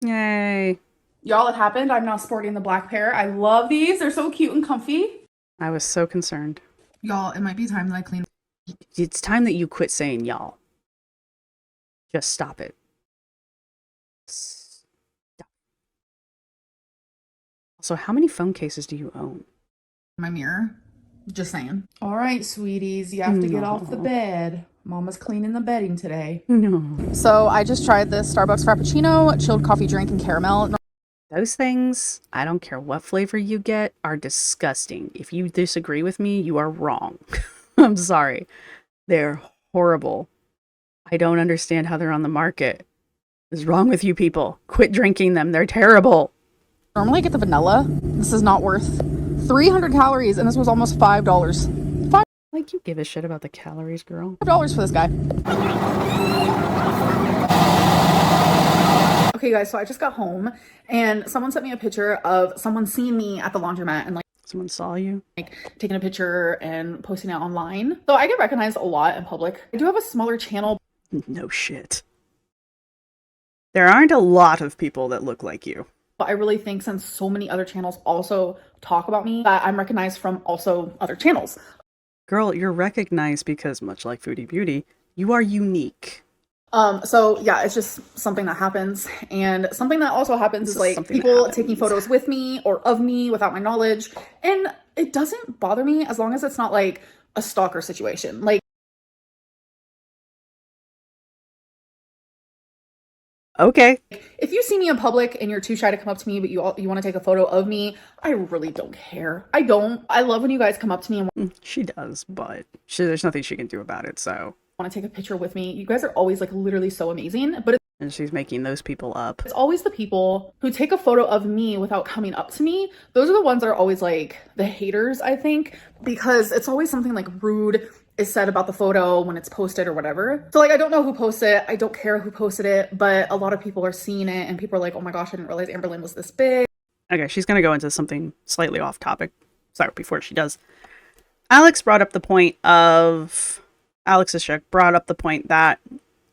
S1: Yay.
S2: Y'all, it happened. I'm now sporting the black pair. I love these. They're so cute and comfy.
S1: I was so concerned.
S2: Y'all, it might be time that I clean.
S1: It's time that you quit saying y'all. Just stop it. Stop. Also, how many phone cases do you own?
S2: My mirror. Just saying. All right, sweeties, you have to get off the bed. Mama's cleaning the bedding today.
S1: No.
S2: So I just tried this Starbucks Frappuccino, chilled coffee drink, and caramel.
S1: Those things, I don't care what flavor you get, are disgusting. If you disagree with me, you are wrong. I'm sorry. They're horrible. I don't understand how they're on the market. What's wrong with you people? Quit drinking them. They're terrible.
S2: Normally I get the vanilla. This is not worth 300 calories, and this was almost $5.
S1: Like, you give a shit about the calories, girl.
S2: $5 for this guy. Okay, guys, so I just got home, and someone sent me a picture of someone seeing me at the laundromat and, like,
S1: Someone saw you?
S2: Like, taking a picture and posting it online. So I get recognized a lot in public. I do have a smaller channel.
S1: No shit. There aren't a lot of people that look like you.
S2: But I really think since so many other channels also talk about me, that I'm recognized from also other channels.
S1: Girl, you're recognized because, much like Foodie Beauty, you are unique.
S2: So yeah, it's just something that happens. And something that also happens is like people taking photos with me or of me without my knowledge. And it doesn't bother me as long as it's not like a stalker situation. Like,
S1: Okay.
S2: if you see me in public and you're too shy to come up to me, but you want to take a photo of me, I really don't care. I don't. I love when you guys come up to me and
S1: She does, but there's nothing she can do about it, so.
S2: want to take a picture with me. You guys are always like literally so amazing, but
S1: And she's making those people up.
S2: it's always the people who take a photo of me without coming up to me. Those are the ones that are always like the haters, I think, because it's always something like rude is said about the photo when it's posted or whatever. So like, I don't know who posted it. I don't care who posted it, but a lot of people are seeing it and people are like, oh my gosh, I didn't realize Amberlynn was this big.
S1: Okay, she's going to go into something slightly off topic. Sorry, before she does. Alex's chick brought up the point that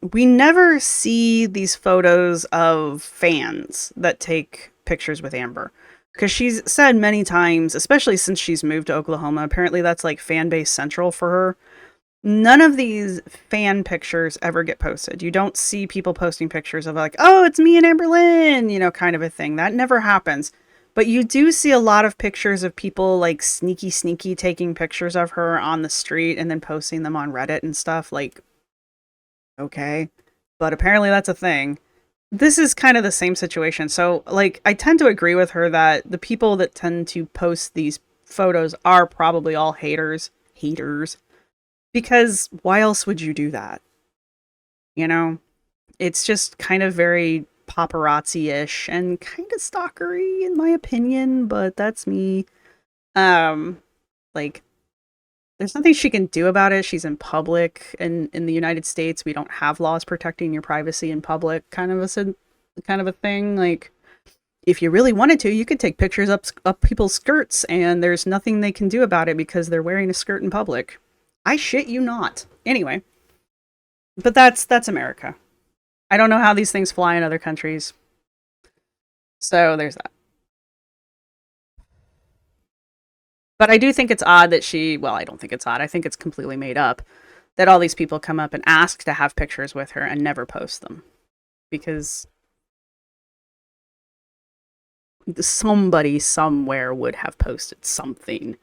S1: we never see these photos of fans that take pictures with Amber. Because she's said many times, especially since she's moved to Oklahoma, apparently that's like fan base central for her. None of these fan pictures ever get posted. You don't see people posting pictures of like, oh, it's me and Amberlynn, you know, kind of a thing. That never happens. But you do see a lot of pictures of people like sneaky taking pictures of her on the street and then posting them on Reddit and stuff. Like, okay. But apparently that's a thing. This is kind of the same situation. So, like, I tend to agree with her that the people that tend to post these photos are probably all haters. Because why else would you do that? You know? It's just kind of very paparazzi-ish and kind of stalkery in my opinion, but that's me. Like, there's nothing she can do about it. She's in public, and in the United States, we don't have laws protecting your privacy in public, kind of a thing. Like, if you really wanted to, you could take pictures up people's skirts, and there's nothing they can do about it because they're wearing a skirt in public. I shit you not. Anyway, but that's America. I don't know how these things fly in other countries. So there's that. But I do think it's odd that I don't think it's odd. I think it's completely made up that all these people come up and ask to have pictures with her and never post them. Because somebody somewhere would have posted something,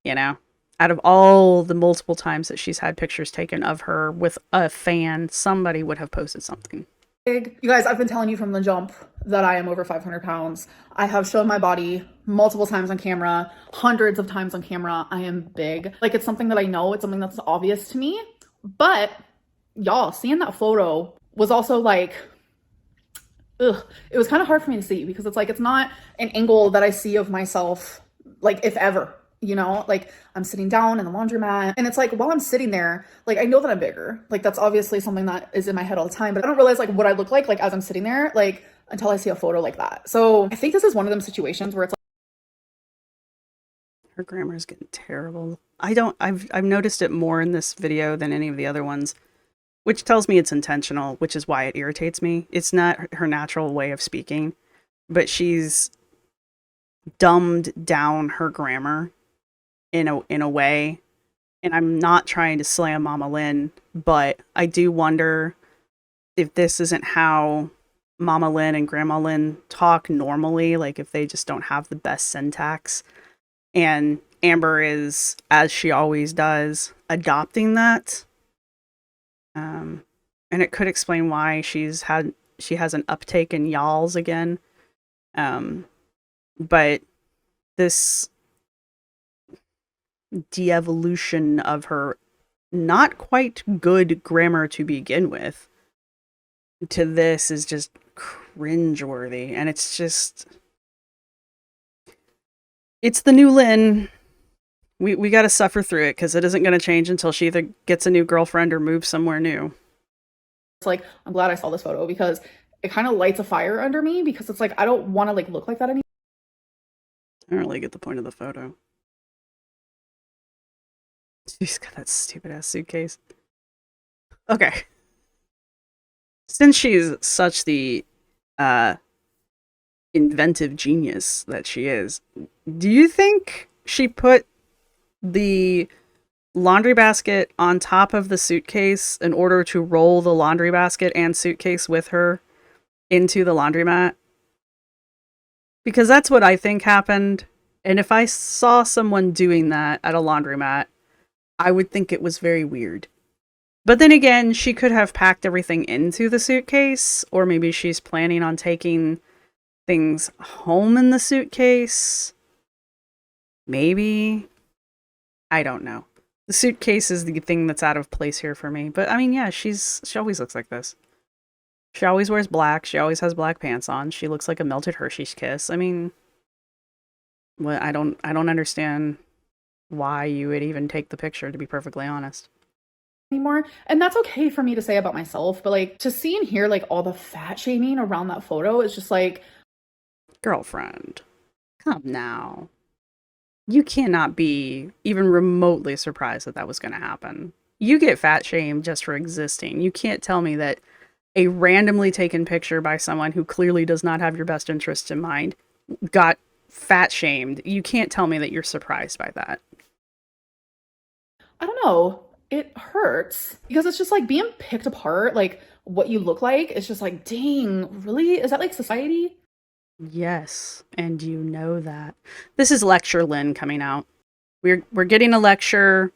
S1: you know? Out of all the multiple times that she's had pictures taken of her with a fan, somebody would have posted something.
S2: You guys, I've been telling you from the jump that I am over 500 pounds. I have shown my body multiple times on camera, hundreds of times on camera. I am big. Like, it's something that I know. It's something that's obvious to me. But y'all, seeing that photo was also like, ugh. It was kind of hard for me to see because it's like, it's not an angle that I see of myself, like, if ever. You know, like, I'm sitting down in the laundromat and it's like, while I'm sitting there, like, I know that I'm bigger. Like, that's obviously something that is in my head all the time, but I don't realize like what I look like as I'm sitting there, like, until I see a photo like that. So I think this is one of them situations where it's like,
S1: her grammar is getting terrible. I've noticed it more in this video than any of the other ones, which tells me it's intentional, which is why it irritates me. It's not her natural way of speaking, but she's dumbed down her grammar in a way, and I'm not trying to slam Mama Lynn, but I do wonder if this isn't how Mama Lynn and Grandma Lynn talk normally, like if they just don't have the best syntax, and Amber is, as she always does, adopting that. And it could explain why she has an uptake in y'alls again. But this de-evolution of her not quite good grammar to begin with to this is just cringeworthy, and it's the new Lynn. We got to suffer through it because it isn't going to change until she either gets a new girlfriend or moves somewhere new.
S2: it's like, I'm glad I saw this photo because it kind of lights a fire under me because it's like, I don't want to like look like that anymore.
S1: I don't really get the point of the photo. She's got that stupid ass suitcase. Okay. Since she's such the inventive genius that she is, do you think she put the laundry basket on top of the suitcase in order to roll the laundry basket and suitcase with her into the laundromat? Because that's what I think happened. And if I saw someone doing that at a laundromat, I would think it was very weird. But then again, she could have packed everything into the suitcase, or maybe she's planning on taking things home in the suitcase. Maybe. I don't know. The suitcase is the thing that's out of place here for me. But I mean, yeah, she always looks like this. She always wears black. She always has black pants on. She looks like a melted Hershey's Kiss. I mean, well, I don't understand why you would even take the picture, to be perfectly honest.
S2: Anymore. And that's okay for me to say about myself, but like to see and hear like all the fat shaming around that photo is just like,
S1: girlfriend, come now. You cannot be even remotely surprised that that was going to happen. You get fat shamed just for existing. You can't tell me that a randomly taken picture by someone who clearly does not have your best interests in mind got fat shamed. You can't tell me that you're surprised by that.
S2: I don't know. It hurts because it's just like being picked apart, like what you look like. It's just like, dang, really? Is that like society?
S1: Yes, and you know that. This is Lecture Lynn coming out. We're getting a lecture.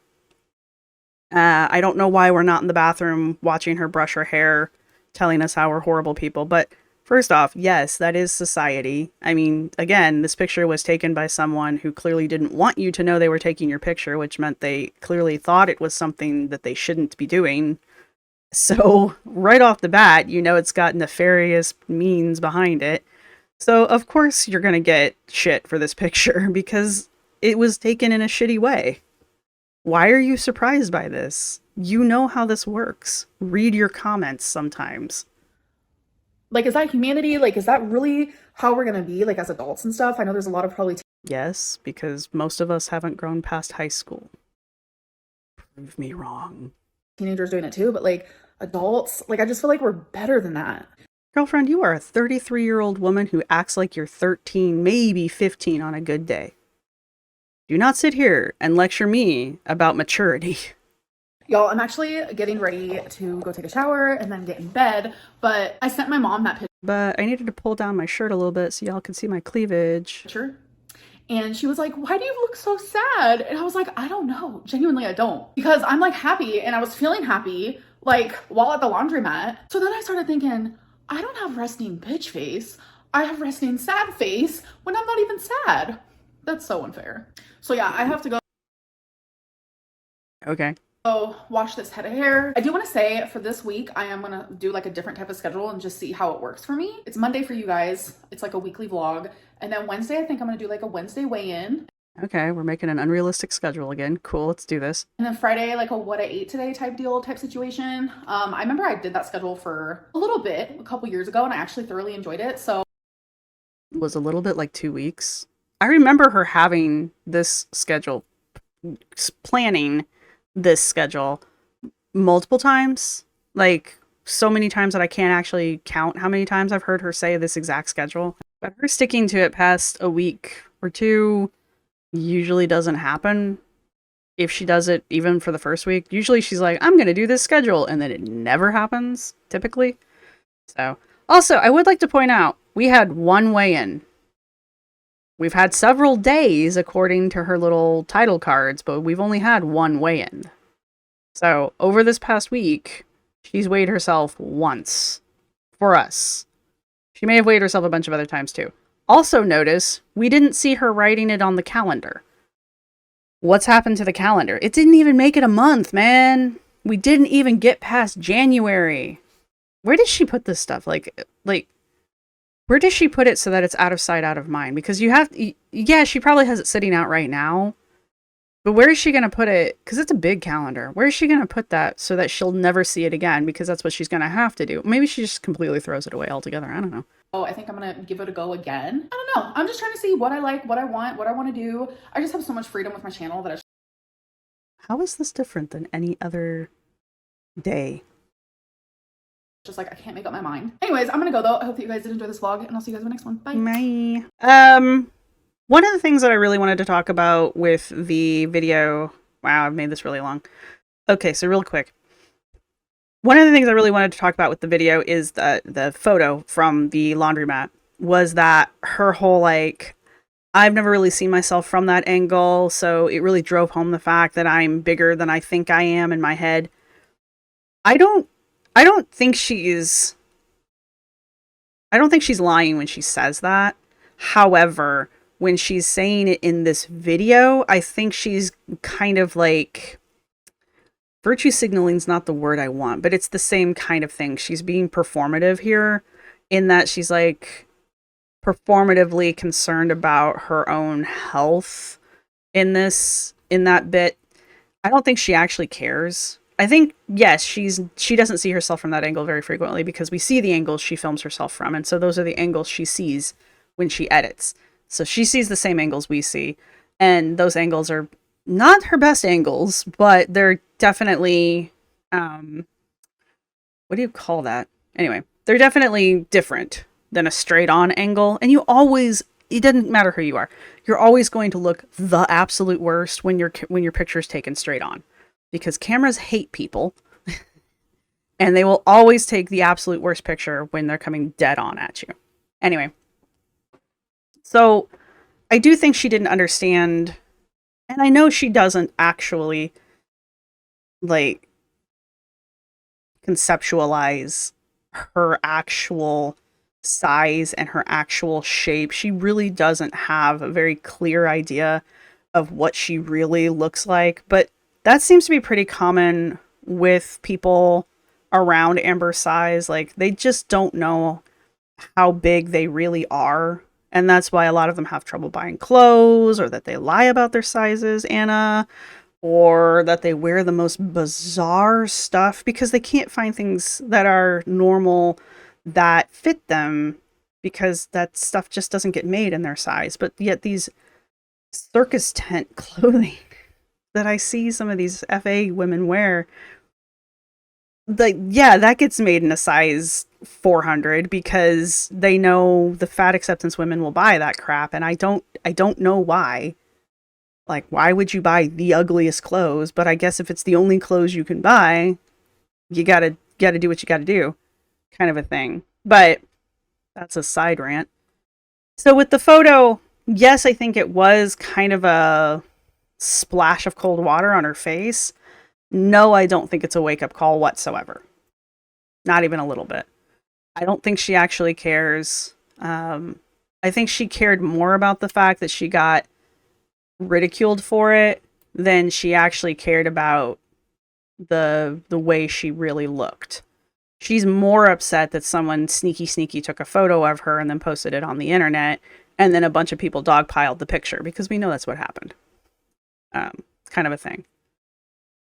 S1: I don't know why we're not in the bathroom watching her brush her hair, telling us how we're horrible people. But first off, yes, that is society. I mean, again, this picture was taken by someone who clearly didn't want you to know they were taking your picture, which meant they clearly thought it was something that they shouldn't be doing. So right off the bat, you know it's got nefarious means behind it. So, of course, you're going to get shit for this picture because it was taken in a shitty way. Why are you surprised by this? You know how this works. Read your comments sometimes.
S2: Like, is that humanity? Like, is that really how we're going to be, like, as adults and stuff? I know there's a lot of probably
S1: Yes, because most of us haven't grown past high school. Prove me wrong.
S2: teenagers doing it too, but like adults, like I just feel like we're better than that.
S1: Girlfriend, you are a 33-year-old woman who acts like you're 13, maybe 15 on a good day. Do not sit here and lecture me about maturity.
S2: Y'all, I'm actually getting ready to go take a shower and then get in bed, but I sent my mom that
S1: But I needed to pull down my shirt a little bit so y'all can see my cleavage.
S2: picture. And she was like, why do you look so sad? And I was like, I don't know. Genuinely, I don't. Because I'm like happy and I was feeling happy, like while at the laundromat. So then I started thinking, I don't have resting bitch face. I have resting sad face when I'm not even sad. That's so unfair. So yeah, I have to go
S1: Okay.
S2: wash this head of hair. I do want to say for this week, I am going to do like a different type of schedule and just see how it works for me. It's Monday for you guys. It's like a weekly vlog. And then Wednesday, I think I'm going to do like a Wednesday weigh-in.
S1: Okay, we're making an unrealistic schedule again. Cool, let's do this.
S2: And then Friday, like a what I ate today type deal type situation. I remember I did that schedule for a little bit a couple years ago and I actually thoroughly enjoyed it. So
S1: It was a little bit like 2 weeks. I remember her having this schedule, planning this schedule multiple times. Like so many times that I can't actually count how many times I've heard her say this exact schedule. But her sticking to it past a week or two usually doesn't happen. If she does it even for the first week, usually she's like, I'm going to do this schedule. And then it never happens, typically. So, also, I would like to point out, we had one weigh-in. We've had several days according to her little title cards, but we've only had one weigh-in. So, over this past week, she's weighed herself once. For us. She may have weighed herself a bunch of other times too. Also notice, we didn't see her writing it on the calendar. What's happened to the calendar? It didn't even make it a month, man. We didn't even get past January. Where did she put this stuff? Like, where does she put it so that it's out of sight, out of mind? Because you have, yeah, she probably has it sitting out right now. But where is she going to put it? Because it's a big calendar. Where is she going to put that so that she'll never see it again? Because that's what she's going to have to do. Maybe she just completely throws it away altogether. I don't know.
S2: I think I'm going to give it a go again. I don't know. I'm just trying to see what I like, what I want to do. I just have so much freedom with my channel that
S1: How is this different than any other day?
S2: just like I can't make up my mind. Anyways, I'm gonna go though. I hope that you guys did enjoy this vlog, and I'll see you guys in the next one. Bye.
S1: Bye. One of the things that I really wanted to talk about with the video, wow, I've made this really long. Okay, so real quick. One of the things I really wanted to talk about with the video is the photo from the laundromat, was that her whole, like, I've never really seen myself from that angle, so it really drove home the fact that I'm bigger than I think I am in my head. I don't think she's lying when she says that. However, when she's saying it in this video, I think she's kind of like, virtue signaling is not the word I want, but it's the same kind of thing. She's being performative here in that she's like performatively concerned about her own health in that bit. I don't think she actually cares. I think, yes, she doesn't see herself from that angle very frequently because we see the angles she films herself from. And so those are the angles she sees when she edits. So she sees the same angles we see. And those angles are not her best angles, but they're definitely, what do you call that? Anyway, they're definitely different than a straight on angle. And it doesn't matter who you are. You're always going to look the absolute worst when your picture's taken straight on. Because cameras hate people, and they will always take the absolute worst picture when they're coming dead on at you. Anyway, so I do think she didn't understand, and I know she doesn't actually, like, conceptualize her actual size and her actual shape. She really doesn't have a very clear idea of what she really looks like, but that seems to be pretty common with people around Amber's size. Like, they just don't know how big they really are. And that's why a lot of them have trouble buying clothes, or that they lie about their sizes, Anna, or that they wear the most bizarre stuff because they can't find things that are normal that fit them, because that stuff just doesn't get made in their size. But yet these circus tent clothing that I see some of these FA women wear, like, yeah, that gets made in a size 400 because they know the fat acceptance women will buy that crap. And I don't know why. Like, why would you buy the ugliest clothes? But I guess if it's the only clothes you can buy, you gotta do what you gotta do, kind of a thing. But that's a side rant. So with the photo, yes, I think it was kind of a splash of cold water on her face. No, I don't think it's a wake-up call whatsoever. Not even a little bit. I don't think she actually cares. I think she cared more about the fact that she got ridiculed for it than she actually cared about the way she really looked. She's more upset that someone sneaky took a photo of her and then posted it on the internet, and then a bunch of people dogpiled the picture, because we know that's what happened. Kind of a thing.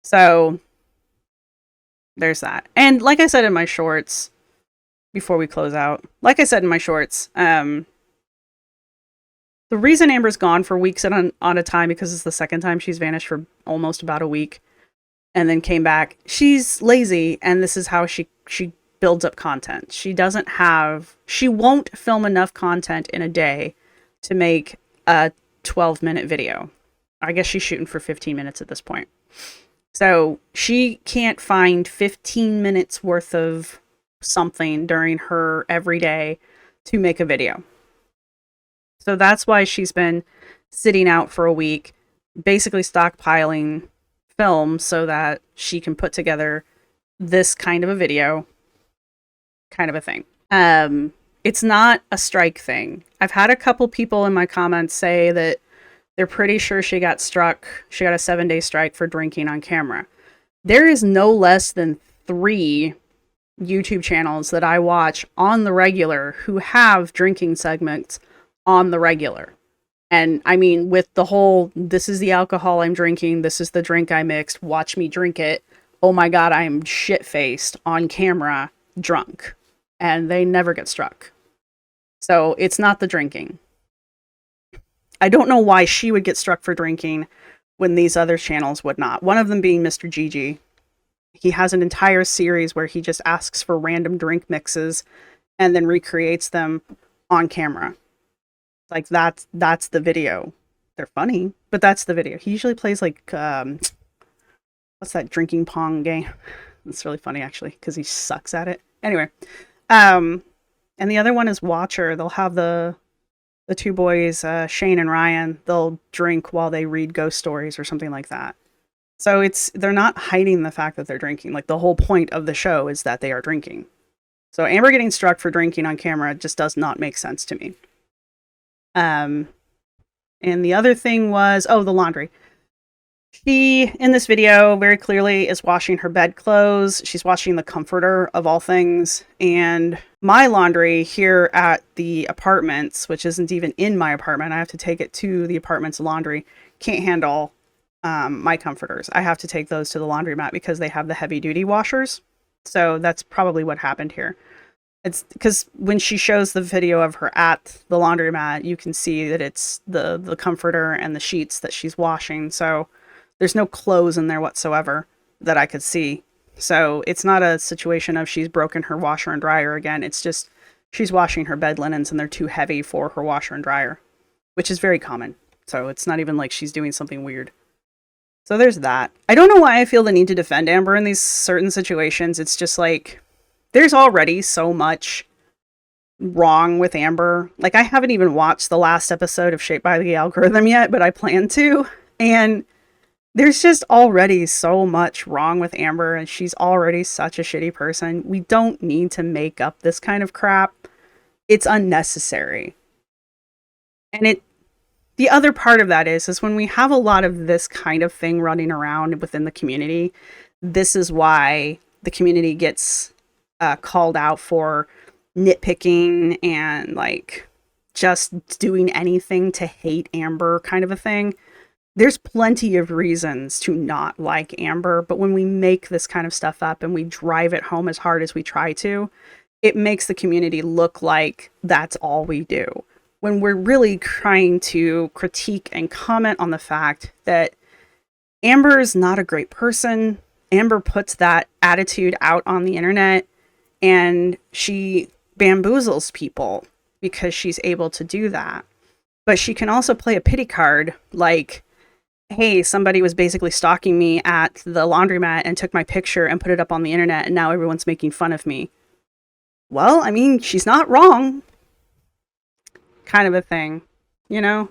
S1: So there's that. And like I said in my shorts, before we close out, the reason Amber's gone for weeks on a time, because it's the second time she's vanished for almost about a week and then came back. She's lazy, and this is how she builds up content. She won't film enough content in a day to make a 12-minute video. I guess she's shooting for 15 minutes at this point. So she can't find 15 minutes worth of something during her everyday to make a video. So that's why she's been sitting out for a week, basically stockpiling film so that she can put together this kind of a video, kind of a thing. It's not a strike thing. I've had a couple people in my comments say that they're pretty sure she got a 7-day strike for drinking on camera. There is no less than 3 YouTube channels that I watch on the regular who have drinking segments on the regular. And I mean, with the whole, this is the alcohol I'm drinking, this is the drink I mixed, watch me drink it. Oh my God, I am shit-faced on camera, drunk. And they never get struck. So it's not the drinking. I don't know why she would get struck for drinking when these other channels would not. One of them being Mr. Gigi. He has an entire series where he just asks for random drink mixes and then recreates them on camera. Like that's the video. They're funny, but that's the video. He usually plays like what's that drinking pong game? It's really funny actually because he sucks at it. Anyway, and the other one is Watcher. They'll have the two boys, Shane and Ryan. They'll drink while they read ghost stories or something like that. So they're not hiding the fact that they're drinking. Like the whole point of the show is that they are drinking. So Amber getting struck for drinking on camera just does not make sense to me. And the other thing was, the laundry. She, in this video, very clearly is washing her bedclothes. She's washing the comforter of all things. And my laundry here at the apartments, which isn't even in my apartment, I have to take it to the apartment's laundry, can't handle my comforters. I have to take those to the laundromat because they have the heavy duty washers. So that's probably what happened here. It's because when she shows the video of her at the laundromat, you can see that it's the comforter and the sheets that she's washing. So there's no clothes in there whatsoever that I could see. So it's not a situation of she's broken her washer and dryer again. It's just she's washing her bed linens and they're too heavy for her washer and dryer, which is very common. So it's not even like she's doing something weird. So there's that. I don't know why I feel the need to defend Amber in these certain situations. It's just like there's already so much wrong with Amber. Like I haven't even watched the last episode of Shaped by the Algorithm yet, but I plan to. And there's just already so much wrong with Amber and she's already such a shitty person. We don't need to make up this kind of crap. It's unnecessary. And the other part of that is when we have a lot of this kind of thing running around within the community, this is why the community gets called out for nitpicking and like just doing anything to hate Amber kind of a thing. There's plenty of reasons to not like Amber, but when we make this kind of stuff up and we drive it home as hard as we try to, it makes the community look like that's all we do. When we're really trying to critique and comment on the fact that Amber is not a great person. Amber puts that attitude out on the internet and she bamboozles people because she's able to do that. But she can also play a pity card like, hey, somebody was basically stalking me at the laundromat and took my picture and put it up on the internet and now everyone's making fun of me. Well, I mean, she's not wrong. Kind of a thing, you know?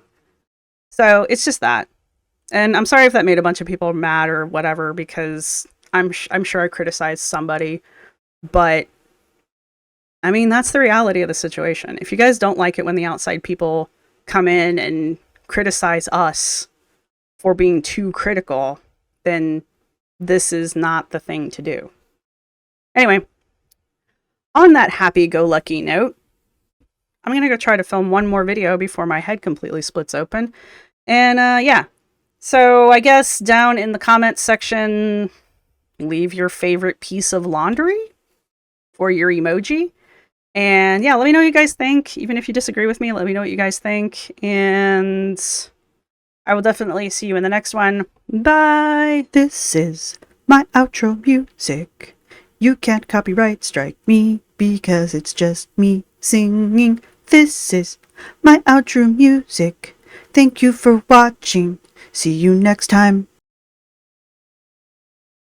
S1: So it's just that. And I'm sorry if that made a bunch of people mad or whatever, because I'm sure I criticized somebody. But, I mean, that's the reality of the situation. If you guys don't like it when the outside people come in and criticize us for being too critical, then this is not the thing to do. Anyway, on that happy-go-lucky note, I'm going to go try to film one more video before my head completely splits open. And yeah, so I guess down in the comments section, leave your favorite piece of laundry or your emoji. And yeah, let me know what you guys think. Even if you disagree with me, let me know what you guys think. And I will definitely see you in the next one. Bye. This is my outro music. You can't copyright strike me because it's just me singing. This is my outro music. Thank you for watching. See you next time.